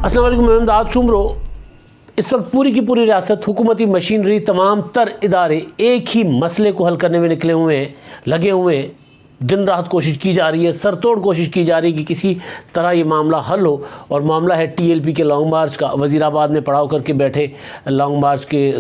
السلام علیکم، میں امداد شمرو۔ اس وقت پوری کی پوری ریاست، حکومتی مشینری، تمام تر ادارے ایک ہی مسئلے کو حل کرنے میں نکلے ہوئے ہیں، لگے ہوئے ہیں۔ دن رات کوشش کی جا رہی ہے، سر توڑ کوشش کی جا رہی ہے کہ کسی طرح یہ معاملہ حل ہو، اور معاملہ ہے ٹی ایل پی کے لانگ مارچ کا۔ وزیر آباد میں پڑاؤ کر کے بیٹھے لانگ مارچ کے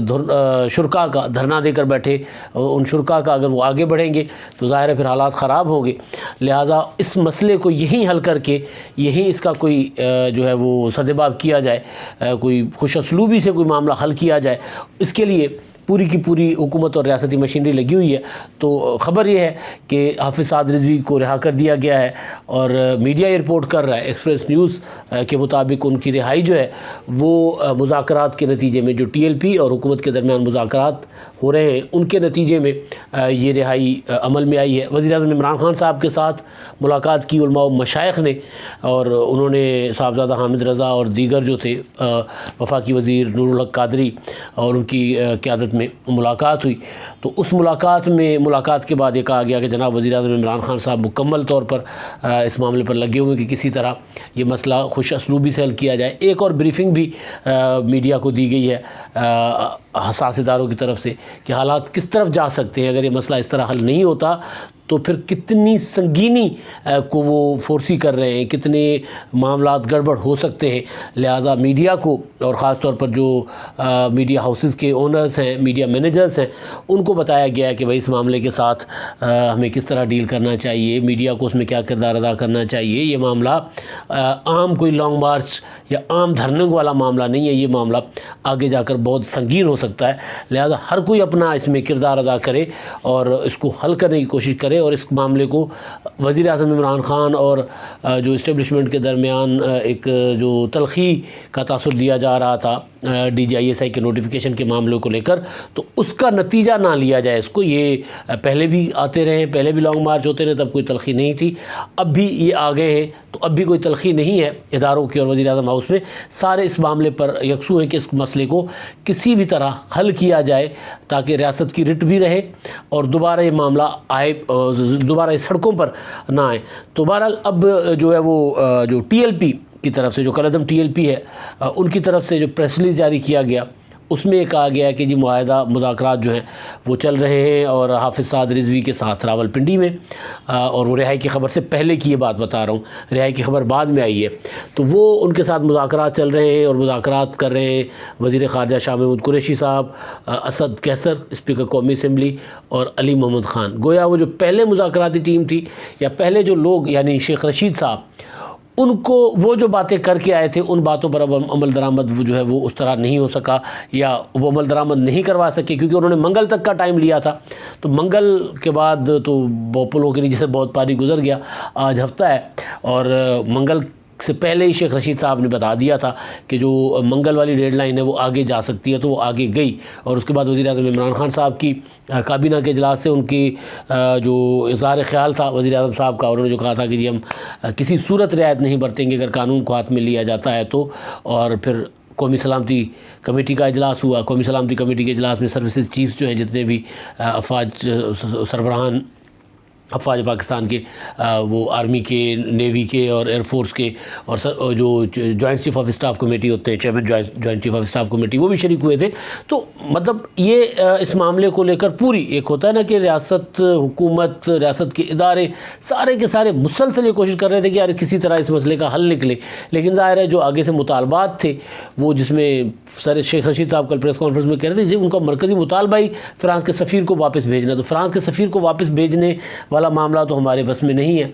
شرکا کا دھرنا دے کر بیٹھے، ان شرکا کا اگر وہ آگے بڑھیں گے تو ظاہر ہے پھر حالات خراب ہوں گے۔ لہٰذا اس مسئلے کو یہیں حل کر کے یہیں اس کا کوئی جو ہے وہ سدباب کیا جائے، کوئی خوش اسلوبی سے کوئی معاملہ حل کیا جائے، اس کے لیے پوری کی پوری حکومت اور ریاستی مشینری لگی ہوئی ہے۔ تو خبر یہ ہے کہ حافظ سعد رضوی کو رہا کر دیا گیا ہے، اور میڈیا یہ رپورٹ کر رہا ہے، ایکسپریس نیوز کے مطابق ان کی رہائی جو ہے وہ مذاکرات کے نتیجے میں، جو ٹی ایل پی اور حکومت کے درمیان مذاکرات ہو رہے ہیں ان کے نتیجے میں یہ رہائی عمل میں آئی ہے۔ وزیر اعظم عمران خان صاحب کے ساتھ ملاقات کی علماء و مشائخ نے، اور انہوں نے صاحبزادہ حامد رضا اور دیگر جو تھے، وفاقی وزیر نور الحق قادری اور ان کی قیادت میں ملاقات ہوئی۔ تو اس ملاقات کے بعد یہ کہا گیا کہ جناب وزیر اعظم عمران خان صاحب مکمل طور پر اس معاملے پر لگے ہوئے کہ کسی طرح یہ مسئلہ خوش اسلوبی سے حل کیا جائے۔ ایک اور بریفنگ بھی میڈیا کو دی گئی ہے حساس اداروں کی طرف سے کہ حالات کس طرف جا سکتے ہیں اگر یہ مسئلہ اس طرح حل نہیں ہوتا، تو پھر کتنی سنگینی کو وہ فورسی کر رہے ہیں، کتنے معاملات گڑبڑ ہو سکتے ہیں۔ لہٰذا میڈیا کو، اور خاص طور پر جو میڈیا ہاؤسز کے اونرز ہیں، میڈیا مینیجرز ہیں، ان کو بتایا گیا ہے کہ بھائی اس معاملے کے ساتھ ہمیں کس طرح ڈیل کرنا چاہیے، میڈیا کو اس میں کیا کردار ادا کرنا چاہیے۔ یہ معاملہ عام کوئی لانگ مارچ یا عام دھرنے والا معاملہ نہیں ہے، یہ معاملہ آگے جا کر بہت سنگین ہو سکتا ہے۔ لہٰذا ہر کوئی اپنا اس میں کردار ادا کرے اور اس کو حل کرنے کی کوشش کرے، اور اس معاملے کو وزیر اعظم عمران خان اور جو اسٹیبلشمنٹ کے درمیان ایک جو تلخی کا تاثر دیا جا رہا تھا D G I S I کے نوٹیفیکیشن کے معاملے کو لے کر، تو اس کا نتیجہ نہ لیا جائے اس کو۔ یہ پہلے بھی آتے رہے، پہلے بھی لانگ مارچ ہوتے رہے، تب کوئی تلخی نہیں تھی، اب بھی یہ آ گئے ہیں تو اب بھی کوئی تلخی نہیں ہے اداروں کی، اور وزیر اعظم ہاؤس میں سارے اس معاملے پر یکسو ہیں کہ اس مسئلے کو کسی بھی طرح حل کیا جائے تاکہ ریاست کی رٹ بھی رہے اور دوبارہ یہ معاملہ آئے، دوبارہ اس سڑکوں پر نہ آئے۔ تو بہرحال اب جو ہے وہ جو ٹی ایل پی کی طرف سے، جو کالعدم ٹی ایل پی ہے، ان کی طرف سے جو پریس ریلیز جاری کیا گیا، اس میں یہ کہا گیا ہے کہ جی معاہدہ مذاکرات جو ہیں وہ چل رہے ہیں، اور حافظ سعد رضوی کے ساتھ راول پنڈی میں، اور وہ رہائی کی خبر سے پہلے کی یہ بات بتا رہا ہوں، رہائی کی خبر بعد میں آئی ہے، تو وہ ان کے ساتھ مذاکرات چل رہے ہیں، اور مذاکرات کر رہے ہیں وزیر خارجہ شاہ محمود قریشی صاحب، اسد کیسر اسپیکر قومی اسمبلی، اور علی محمد خان۔ گویا وہ جو پہلے مذاکراتی ٹیم تھی، یا پہلے جو لوگ یعنی شیخ رشید صاحب، ان کو وہ جو باتیں کر کے آئے تھے ان باتوں پر اب عمل درآمد جو ہے وہ اس طرح نہیں ہو سکا، یا وہ عمل درآمد نہیں کروا سکے، کیونکہ انہوں نے منگل تک کا ٹائم لیا تھا۔ تو منگل کے بعد تو پلوں کے نیچے سے بہت پانی گزر گیا، آج ہفتہ ہے، اور منگل سے پہلے ہی شیخ رشید صاحب نے بتا دیا تھا کہ جو منگل والی ڈیڈ لائن ہے وہ آگے جا سکتی ہے، تو وہ آگے گئی، اور اس کے بعد وزیر اعظم عمران خان صاحب کی کابینہ کے اجلاس سے ان کی جو اظہار خیال تھا وزیر اعظم صاحب کا، انہوں نے جو کہا تھا کہ جی ہم کسی صورت رعایت نہیں برتیں گے اگر قانون کو ہاتھ میں لیا جاتا ہے تو۔ اور پھر قومی سلامتی کمیٹی کا اجلاس ہوا، قومی سلامتی کمیٹی کے اجلاس میں سروسز چیفز جو ہیں، جتنے بھی افواج سربراہان افواج پاکستان کے، وہ آرمی کے، نیوی کے اور ایئر فورس کے، اور جو joint chief of staff committee ہوتے ہیں، chairman joint chief of staff committee, وہ بھی شریک ہوئے تھے۔ تو مطلب یہ اس معاملے کو لے کر پوری ایک ہوتا ہے نا کہ ریاست، حکومت، ریاست کے ادارے سارے کے سارے مسلسل یہ کوشش کر رہے تھے کہ یار کسی طرح اس مسئلے کا حل نکلے، لیکن ظاہر ہے جو آگے سے مطالبات تھے وہ، جس میں سر شیخ رشید صاحب کل پریس کانفرنس میں کہہ رہے تھے جی ان کا مرکزی مطالبہ ہی فرانس کے سفیر کو واپس بھیجنا، تو فرانس کے سفیر کو واپس بھیجنے والا معاملہ تو ہمارے بس میں نہیں ہے،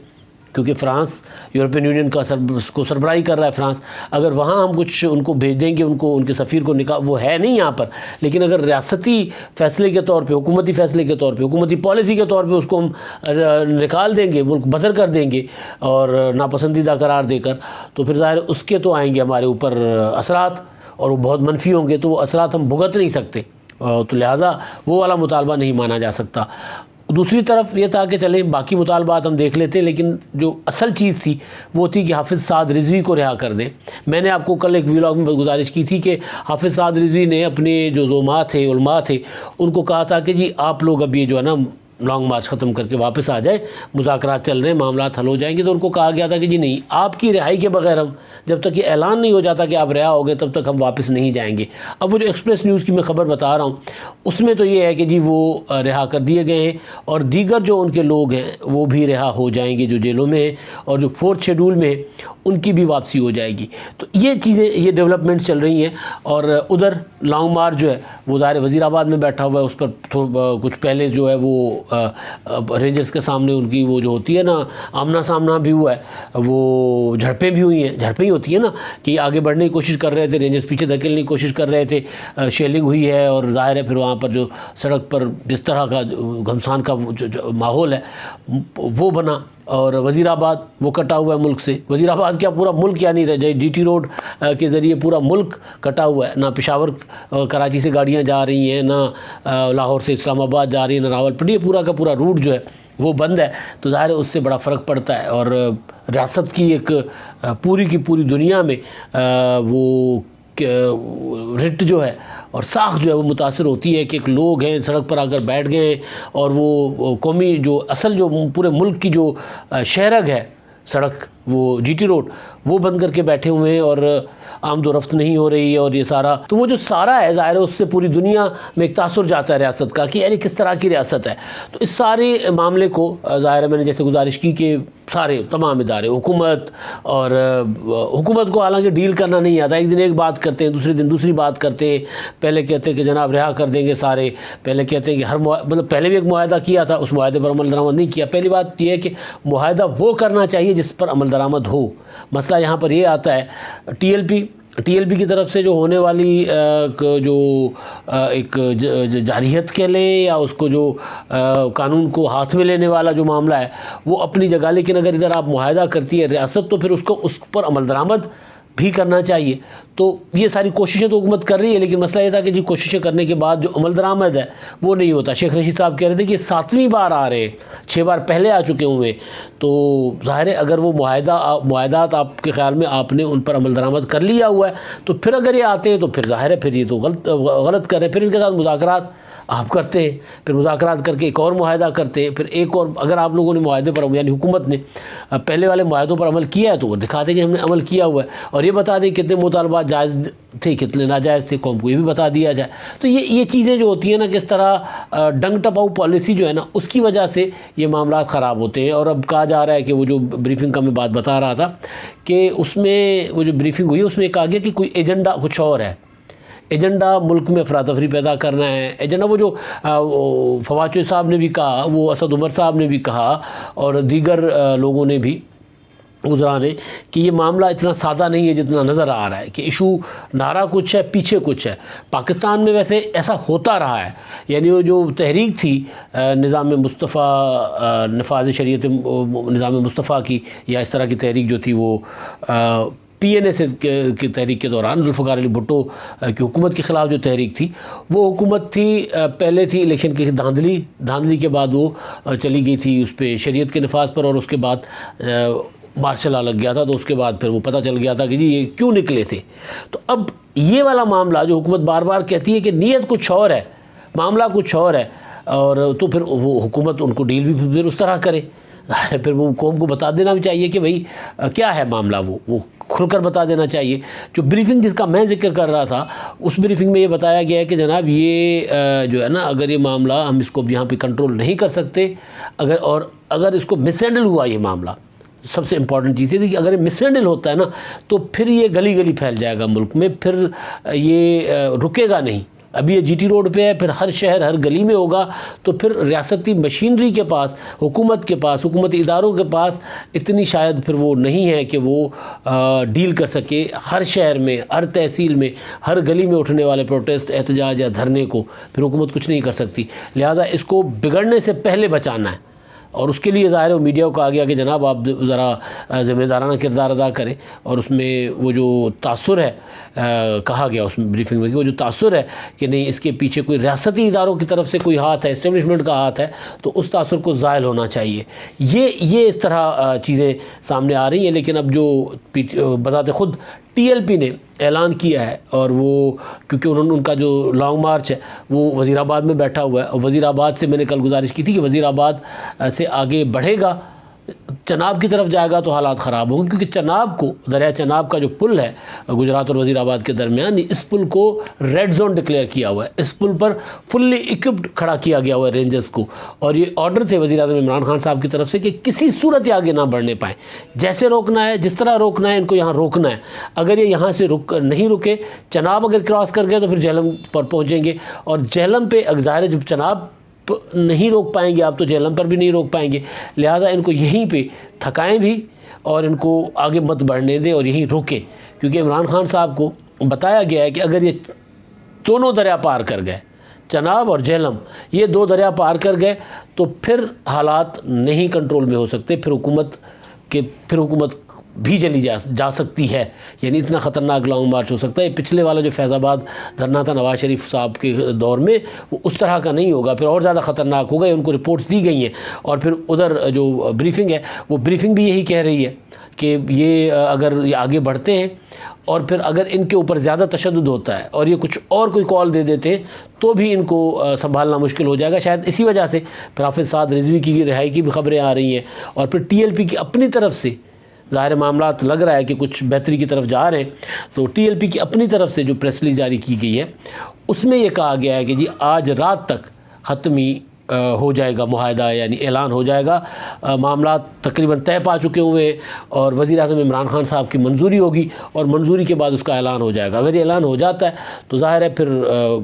کیونکہ فرانس یورپین یونین کا سربراہی کر رہا ہے فرانس۔ اگر وہاں ہم کچھ ان کو بھیج دیں گے، ان کے سفیر کو وہ ہے نہیں یہاں پر، لیکن اگر ریاستی فیصلے کے طور پہ، حکومتی فیصلے کے طور پہ، حکومتی پالیسی کے طور پہ اس کو ہم نکال دیں گے، ملک بدر کر دیں گے اور ناپسندیدہ قرار دے کر، تو پھر ظاہر اس کے تو آئیں گے ہمارے اوپر اثرات، اور وہ بہت منفی ہوں گے، تو وہ اثرات ہم بھگت نہیں سکتے، تو لہٰذا وہ والا مطالبہ نہیں مانا جا سکتا۔ دوسری طرف یہ تھا کہ چلیں باقی مطالبات ہم دیکھ لیتے، لیکن جو اصل چیز تھی وہ تھی کہ حافظ سعد رضوی کو رہا کر دیں۔ میں نے آپ کو کل ایک ویلاگ میں گزارش کی تھی کہ حافظ سعد رضوی نے اپنے جو زعماء تھے، علماء تھے، ان کو کہا تھا کہ جی آپ لوگ اب یہ جو ہے نا لانگ مارچ ختم کر کے واپس آ جائے, مذاکرات چل رہے ہیں, معاملات حل ہو جائیں گے. تو ان کو کہا گیا تھا کہ جی نہیں, آپ کی رہائی کے بغیر ہم, جب تک یہ اعلان نہیں ہو جاتا کہ آپ رہا ہو گئے, تب تک ہم واپس نہیں جائیں گے. اب وہ جو ایکسپریس نیوز کی میں خبر بتا رہا ہوں, اس میں تو یہ ہے کہ جی وہ رہا کر دیے گئے ہیں, اور دیگر جو ان کے لوگ ہیں وہ بھی رہا ہو جائیں گے جو جیلوں میں ہیں, اور جو 4 شیڈول میں ان کی بھی واپسی ہو جائے گی. تو یہ چیزیں, یہ ڈیولپمنٹس چل رہی ہیں. اور ادھر لانگ مارچ جو ہے وہ ظاہر وزیر آباد میں بیٹھا ہوا ہے, اس پر کچھ پہلے جو ہے وہ رینجرز کے سامنے ان کی وہ جو ہوتی ہے نا آمنا سامنا بھی ہوا ہے, وہ جھڑپیں بھی ہوئی ہیں. جھڑپیں ہی ہوتی ہیں نا کہ آگے بڑھنے کی کوشش کر رہے تھے, رینجرز پیچھے دھکیلنے کی کوشش کر رہے تھے, شیلنگ ہوئی ہے, اور ظاہر ہے پھر وہاں پر جو سڑک پر جس طرح کا گھمسان کا جو ماحول ہے وہ بنا. اور وزیر آباد وہ کٹا ہوا ہے ملک سے. وزیر آباد کیا پورا ملک یعنی جی ٹی روڈ کے ذریعے پورا ملک کٹا ہوا ہے. نہ پشاور کراچی سے گاڑیاں جا رہی ہیں, نہ لاہور سے اسلام آباد جا رہی ہیں, نہ راولپنڈی. یہ پورا کا پورا روٹ جو ہے وہ بند ہے. تو ظاہر ہے اس سے بڑا فرق پڑتا ہے. اور ریاست کی ایک پوری کی پوری دنیا میں وہ رٹ جو ہے اور ساکھ جو ہے وہ متاثر ہوتی ہے کہ ایک لوگ ہیں سڑک پر آ کر بیٹھ گئے ہیں, اور وہ قومی جو اصل جو پورے ملک کی جو شہرگ ہے سڑک, وہ جی ٹی روڈ, وہ بند کر کے بیٹھے ہوئے ہیں, اور آمد و رفت نہیں ہو رہی ہے. اور یہ سارا تو وہ جو سارا ہے ظاہر ہے اس سے پوری دنیا میں ایک تاثر جاتا ہے ریاست کا کہ یعنی کس طرح کی ریاست ہے. تو اس سارے معاملے کو ظاہر ہے میں نے جیسے گزارش کی کہ سارے تمام ادارے, حکومت اور حکومت کو حالانکہ ڈیل کرنا نہیں آتا. ایک دن ایک بات کرتے ہیں, دوسرے دن دوسری بات کرتے ہیں. پہلے کہتے ہیں کہ جناب رہا کر دیں گے سارے, پہلے کہتے ہیں کہ ہر مطلب پہلے بھی ایک معاہدہ کیا تھا, اس معاہدے پر عمل درآمد نہیں کیا. پہلی بات یہ ہے کہ معاہدہ وہ کرنا چاہیے جس پر عمل درآمد ہو. مسئلہ یہاں پر یہ آتا ہے ٹی ایل پی کی طرف سے جو ہونے والی جو ایک جارحیت کہہ لیں یا اس کو جو قانون کو ہاتھ میں لینے والا جو معاملہ ہے وہ اپنی جگہ, لیکن اگر ادھر آپ معاہدہ کرتی ہے ریاست تو پھر اس کو اس پر عمل درآمد بھی کرنا چاہیے. تو یہ ساری کوششیں تو حکومت کر رہی ہے, لیکن مسئلہ یہ تھا کہ جی کوششیں کرنے کے بعد جو عمل درآمد ہے وہ نہیں ہوتا. شیخ رشید صاحب کہہ رہے تھے کہ 7ویں بار آ رہے ہیں, 6 بار پہلے آ چکے ہوئے. تو ظاہر ہے اگر وہ معاہدات آپ کے خیال میں آپ نے ان پر عمل درآمد کر لیا ہوا ہے تو پھر اگر یہ آتے ہیں تو پھر ظاہر ہے پھر یہ تو غلط کر رہے ہیں. پھر ان کے ساتھ مذاکرات آپ کرتے ہیں, پھر مذاکرات کر کے ایک اور معاہدہ کرتے ہیں, پھر ایک اور اگر آپ لوگوں نے معاہدے پر یعنی حکومت نے پہلے والے معاہدوں پر عمل کیا ہے تو وہ دکھا دیں کہ ہم نے عمل کیا ہوا ہے, اور یہ بتا دیں کتنے مطالبات جائز تھے کتنے ناجائز تھے, قوم کو یہ بھی بتا دیا جائے. تو یہ چیزیں جو ہوتی ہیں نا کس طرح ڈنگ ٹپاؤ پالیسی جو ہے نا اس کی وجہ سے یہ معاملات خراب ہوتے ہیں. اور اب کہا جا رہا ہے کہ وہ جو بریفنگ کا میں بات بتا رہا تھا کہ اس میں وہ جو بریفنگ ہوئی اس میں کہا گیا کہ کوئی ایجنڈا کچھ اور ہے. ایجنڈا ملک میں افراتفری پیدا کرنا ہے. ایجنڈا وہ جو فواد چوہدری صاحب نے بھی کہا, وہ اسد عمر صاحب نے بھی کہا, اور دیگر لوگوں نے بھی گزرا نے کہ یہ معاملہ اتنا سادہ نہیں ہے جتنا نظر آ رہا ہے, کہ ایشو نعرہ کچھ ہے پیچھے کچھ ہے. پاکستان میں ویسے ایسا ہوتا رہا ہے, یعنی وہ جو تحریک تھی نظام مصطفیٰ نفاذ شریعت نظام مصطفیٰ کی, یا اس طرح کی تحریک جو تھی وہ پی این اے سے کی تحریک کے دوران ذوالفقار علی بھٹو کی حکومت کے خلاف جو تحریک تھی وہ حکومت تھی پہلے تھی الیکشن کی دھاندلی کے بعد وہ چلی گئی تھی اس پہ شریعت کے نفاذ پر, اور اس کے بعد مارشل لا لگ گیا تھا. تو اس کے بعد پھر وہ پتہ چل گیا تھا کہ جی یہ کیوں نکلے تھے. تو اب یہ والا معاملہ جو حکومت بار بار کہتی ہے کہ نیت کچھ اور ہے, معاملہ کچھ اور ہے, اور تو پھر وہ حکومت ان کو ڈیل بھی پھر اس طرح کرے. پھر وہ قوم کو بتا دینا بھی چاہیے کہ بھئی کیا ہے معاملہ, وہ کھل کر بتا دینا چاہیے. جو بریفنگ جس کا میں ذکر کر رہا تھا اس بریفنگ میں یہ بتایا گیا ہے کہ جناب یہ جو ہے نا اگر یہ معاملہ ہم اس کو یہاں پہ کنٹرول نہیں کر سکتے, اگر اس کو مس ہینڈل ہوا یہ معاملہ, سب سے امپورٹنٹ چیز ہے کہ اگر یہ مس ہینڈل ہوتا ہے نا تو پھر یہ گلی گلی پھیل جائے گا ملک میں, پھر یہ رکے گا نہیں. ابھی یہ جی ٹی روڈ پہ ہے, پھر ہر شہر ہر گلی میں ہوگا, تو پھر ریاستی مشینری کے پاس, حکومت کے پاس, حکومتی اداروں کے پاس اتنی شاید پھر وہ نہیں ہے کہ وہ ڈیل کر سکے ہر شہر میں, ہر تحصیل میں, ہر گلی میں اٹھنے والے پروٹیسٹ, احتجاج یا دھرنے کو پھر حکومت کچھ نہیں کر سکتی. لہٰذا اس کو بگڑنے سے پہلے بچانا ہے, اور اس کے لیے ظاہر ہے میڈیا کو کہا گیا کہ جناب آپ ذرا ذمہ دارانہ کردار ادا کریں. اور اس میں وہ جو تاثر ہے کہا گیا اس میں بریفنگ میں کہ وہ جو تاثر ہے کہ نہیں اس کے پیچھے کوئی ریاستی اداروں کی طرف سے کوئی ہاتھ ہے, اسٹیبلشمنٹ کا ہاتھ ہے, تو اس تاثر کو زائل ہونا چاہیے. یہ اس طرح چیزیں سامنے آ رہی ہیں. لیکن اب جو بتاتے خود ٹی ایل پی نے اعلان کیا ہے، اور وہ کیونکہ ان کا جو لانگ مارچ ہے وہ وزیر آباد میں بیٹھا ہوا ہے، اور وزیر آباد سے میں نے کل گزارش کی تھی کہ وزیر آباد سے آگے بڑھے گا، چناب کی طرف جائے گا تو حالات خراب ہوں گے، کیونکہ چناب کو، دریا چناب کا جو پل ہے گجرات اور وزیر آباد کے درمیان، اس پل کو ریڈ زون ڈکلیئر کیا ہوا ہے، اس پل پر فلی اکوپڈ کھڑا کیا گیا ہوا ہے رینجرز کو، اور یہ آرڈر تھے وزیر اعظم عمران خان صاحب کی طرف سے کہ کسی صورت یہ آگے نہ بڑھنے پائیں، جیسے روکنا ہے، جس طرح روکنا ہے، ان کو یہاں روکنا ہے، اگر یہ یہاں سے نہیں رکے، چناب اگر کراس کر گئے تو پھر جہلم پر پہنچیں گے، اور جہلم پہ ظاہر ہے جب چناب نہیں روک پائیں گے آپ تو جہلم پر بھی نہیں روک پائیں گے، لہٰذا ان کو یہیں پہ تھکائیں بھی اور ان کو آگے مت بڑھنے دیں اور یہیں روکیں، کیونکہ عمران خان صاحب کو بتایا گیا ہے کہ اگر یہ دونوں دریا پار کر گئے، چناب اور جہلم، یہ دو دریا پار کر گئے تو پھر حالات نہیں کنٹرول میں ہو سکتے، پھر حکومت بھی چلی جا سکتی ہے، یعنی اتنا خطرناک لانگ مارچ ہو سکتا ہے۔ پچھلے والا جو فیض آباد دھرنا تھا نواز شریف صاحب کے دور میں، وہ اس طرح کا نہیں ہوگا، پھر اور زیادہ خطرناک ہوگا، ان کو رپورٹس دی گئی ہیں، اور پھر ادھر جو بریفنگ ہے وہ بریفنگ بھی یہی کہہ رہی ہے کہ یہ اگر یہ آگے بڑھتے ہیں اور پھر اگر ان کے اوپر زیادہ تشدد ہوتا ہے اور یہ کچھ اور کوئی کال دے دیتے ہیں تو بھی ان کو سنبھالنا مشکل ہو جائے گا، شاید اسی وجہ سے پھر حافظ سعد رضوی کی رہائی کی بھی خبریں آ رہی ہیں، اور پھر ٹی ایل پی کی اپنی طرف سے ظاہر معاملات لگ رہا ہے کہ کچھ بہتری کی طرف جا رہے ہیں، تو ٹی ایل پی کی اپنی طرف سے جو پریس ریلیز جاری کی گئی ہے اس میں یہ کہا گیا ہے کہ جی آج رات تک حتمی ہو جائے گا معاہدہ، یعنی اعلان ہو جائے گا، معاملات تقریباً طے پا چکے ہوئے ہیں، اور وزیر اعظم عمران خان صاحب کی منظوری ہوگی، اور منظوری کے بعد اس کا اعلان ہو جائے گا۔ اگر یہ اعلان ہو جاتا ہے تو ظاہر ہے پھر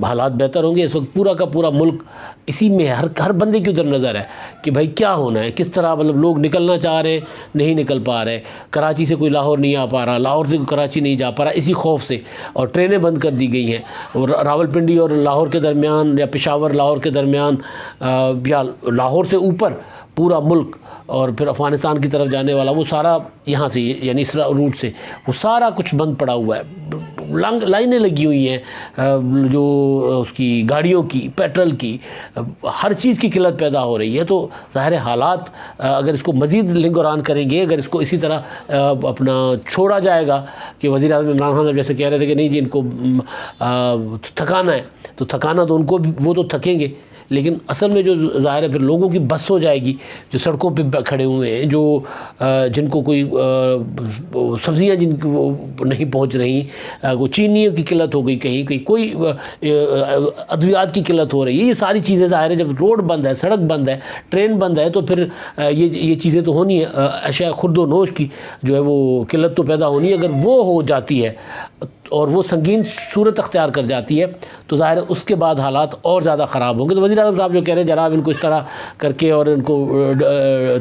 حالات بہتر ہوں گے۔ اس وقت پورا کا پورا ملک اسی میں ہر بندے کی ادھر نظر ہے کہ بھائی کیا ہونا ہے، کس طرح مطلب لوگ نکلنا چاہ رہے ہیں، نہیں نکل پا رہے، کراچی سے کوئی لاہور نہیں آ پا رہا، لاہور سے کوئی کراچی نہیں جا پا رہا اسی خوف سے، اور ٹرینیں بند کر دی گئی ہیں، اور راولپنڈی اور لاہور کے درمیان یا پشاور لاہور کے درمیان یا لاہور سے اوپر پورا ملک اور پھر افغانستان کی طرف جانے والا وہ سارا یہاں سے یعنی اس روٹ سے وہ سارا کچھ بند پڑا ہوا ہے، لائنیں لگی ہوئی ہیں، جو اس کی گاڑیوں کی، پیٹرول کی، ہر چیز کی قلت پیدا ہو رہی ہے۔ تو ظاہر حالات اگر اس کو مزید لنگران کریں گے، اگر اس کو اسی طرح اپنا چھوڑا جائے گا کہ وزیر اعظم عمران خان صاحب جیسے کہہ رہے تھے کہ نہیں جی ان کو تھکانا ہے، تو تھکانا تو ان کو بھی، وہ تو تھکیں گے، لیکن اصل میں جو ظاہر ہے پھر لوگوں کی بس ہو جائے گی، جو سڑکوں پہ کھڑے ہوئے ہیں، جو جن کو کوئی سبزیاں جن کی وہ نہیں پہنچ رہی، کوئی چینیوں کی قلت ہو گئی، کہیں کوئی ادویات کی قلت ہو رہی ہے، یہ ساری چیزیں ظاہر ہے جب روڈ بند ہے، سڑک بند ہے، ٹرین بند ہے، تو پھر یہ چیزیں تو ہونی ہے، اشیاء خرد و نوش کی جو ہے وہ قلت تو پیدا ہونی ہے۔ اگر وہ ہو جاتی ہے اور وہ سنگین صورت اختیار کر جاتی ہے تو ظاہر ہے اس کے بعد حالات اور زیادہ خراب ہوں گے۔ تو وزیر اعظم صاحب جو کہہ رہے ہیں جناب ان کو اس طرح کر کے اور ان کو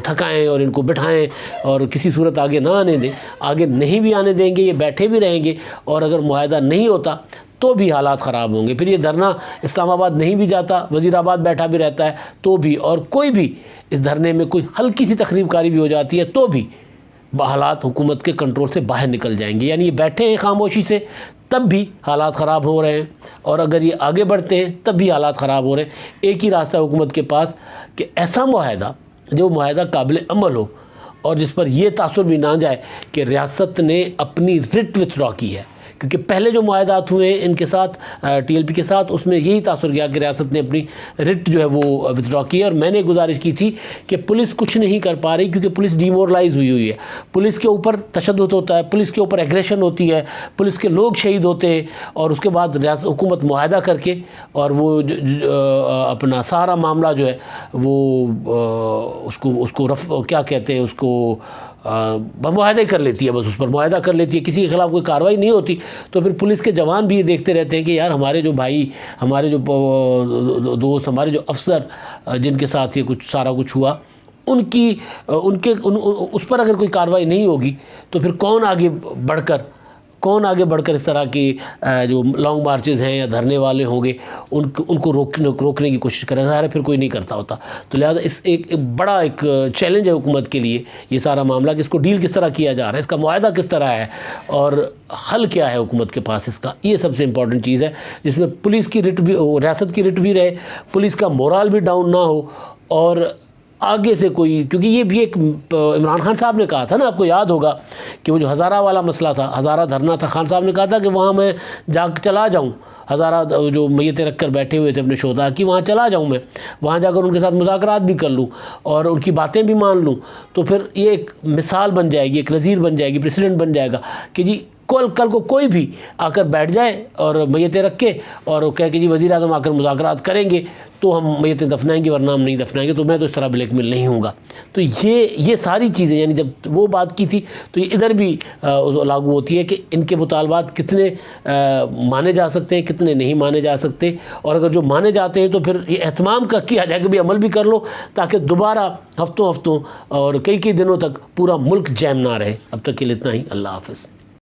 تھکائیں اور ان کو بٹھائیں اور کسی صورت آگے نہ آنے دیں، آگے نہیں بھی آنے دیں گے، یہ بیٹھے بھی رہیں گے، اور اگر معاہدہ نہیں ہوتا تو بھی حالات خراب ہوں گے۔ پھر یہ دھرنا اسلام آباد نہیں بھی جاتا، وزیر آباد بیٹھا بھی رہتا ہے تو بھی، اور کوئی بھی اس دھرنے میں کوئی ہلکی سی تقریب کاری بھی ہو جاتی ہے تو بھی حالات حکومت کے کنٹرول سے باہر نکل جائیں گے، یعنی یہ بیٹھے ہیں خاموشی سے تب بھی حالات خراب ہو رہے ہیں، اور اگر یہ آگے بڑھتے ہیں تب بھی حالات خراب ہو رہے ہیں۔ ایک ہی راستہ ہے حکومت کے پاس کہ ایسا معاہدہ جو معاہدہ قابل عمل ہو، اور جس پر یہ تاثر بھی نہ جائے کہ ریاست نے اپنی رٹ وتھڈرا کی ہے، کیونکہ پہلے جو معاہدات ہوئے ہیں ان کے ساتھ ٹی ایل پی کے ساتھ، اس میں یہی تاثر کیا کہ ریاست نے اپنی رٹ جو ہے وہ وتھڈرا کی ہے، اور میں نے گزارش کی تھی کہ پولیس کچھ نہیں کر پا رہی کیونکہ پولیس ڈیمورلائز ہوئی ہے، پولیس کے اوپر تشدد ہوتا ہے، پولیس کے اوپر ایگریشن ہوتی ہے، پولیس کے لوگ شہید ہوتے ہیں، اور اس کے بعد ریاست حکومت معاہدہ کر کے اور وہ اپنا سارا معاملہ جو ہے وہ اس کو کیا کہتے ہیں، اس کو معاہدہ کر لیتی ہے، بس اس پر معاہدہ کر لیتی ہے، کسی کے خلاف کوئی کارروائی نہیں ہوتی۔ تو پھر پولیس کے جوان بھی یہ دیکھتے رہتے ہیں کہ یار ہمارے جو بھائی، ہمارے جو دوست، ہمارے جو افسر جن کے ساتھ یہ کچھ سارا کچھ ہوا، اس پر اگر کوئی کارروائی نہیں ہوگی تو پھر کون آگے بڑھ کر اس طرح کی جو لانگ مارچز ہیں یا دھرنے والے ہوں گے ان کو روکنے کی کوشش کرے، ظاہر ہے پھر کوئی نہیں کرتا ہوتا۔ تو لہٰذا اس ایک بڑا چیلنج ہے حکومت کے لیے یہ سارا معاملہ کہ اس کو ڈیل کس طرح کیا جا رہا ہے، اس کا معاہدہ کس طرح ہے، اور حل کیا ہے حکومت کے پاس اس کا، یہ سب سے امپورٹنٹ چیز ہے، جس میں پولیس کی رٹ بھی، ریاست کی رٹ بھی رہے، پولیس کا مورال بھی ڈاؤن نہ ہو، اور آگے سے کوئی، کیونکہ یہ بھی ایک عمران خان صاحب نے کہا تھا نا، آپ کو یاد ہوگا کہ وہ جو ہزارہ والا مسئلہ تھا، ہزارہ دھرنا تھا، خان صاحب نے کہا تھا کہ وہاں میں چلا جاؤں، ہزارہ جو میتیں رکھ کر بیٹھے ہوئے تھے اپنے شہداء کی، وہاں چلا جاؤں میں، وہاں جا کر ان کے ساتھ مذاکرات بھی کر لوں اور ان کی باتیں بھی مان لوں، تو پھر یہ ایک مثال بن جائے گی، ایک نظیر بن جائے گی، پریسیڈنٹ بن جائے گا کہ جی کل کو کوئی بھی آ کر بیٹھ جائے اور میتیں رکھ کے اور کہے کہ جی وزیر اعظم آ کر مذاکرات کریں گے تو ہم میتیں دفنائیں گے، ورنہ ہم نہیں دفنائیں گے، تو میں تو اس طرح بلیک میل نہیں ہوں گا۔ تو یہ ساری چیزیں، یعنی جب وہ بات کی تھی تو یہ ادھر بھی لاگو ہوتی ہے کہ ان کے مطالبات کتنے مانے جا سکتے ہیں، کتنے نہیں مانے جا سکتے، اور اگر جو مانے جاتے ہیں تو پھر یہ اہتمام کیا جائے کہ بھی عمل بھی کر لو، تاکہ دوبارہ ہفتوں اور کئی دنوں تک پورا ملک جیم نہ رہے۔ اب تک کے لیے اتنا ہی، اللہ حافظ۔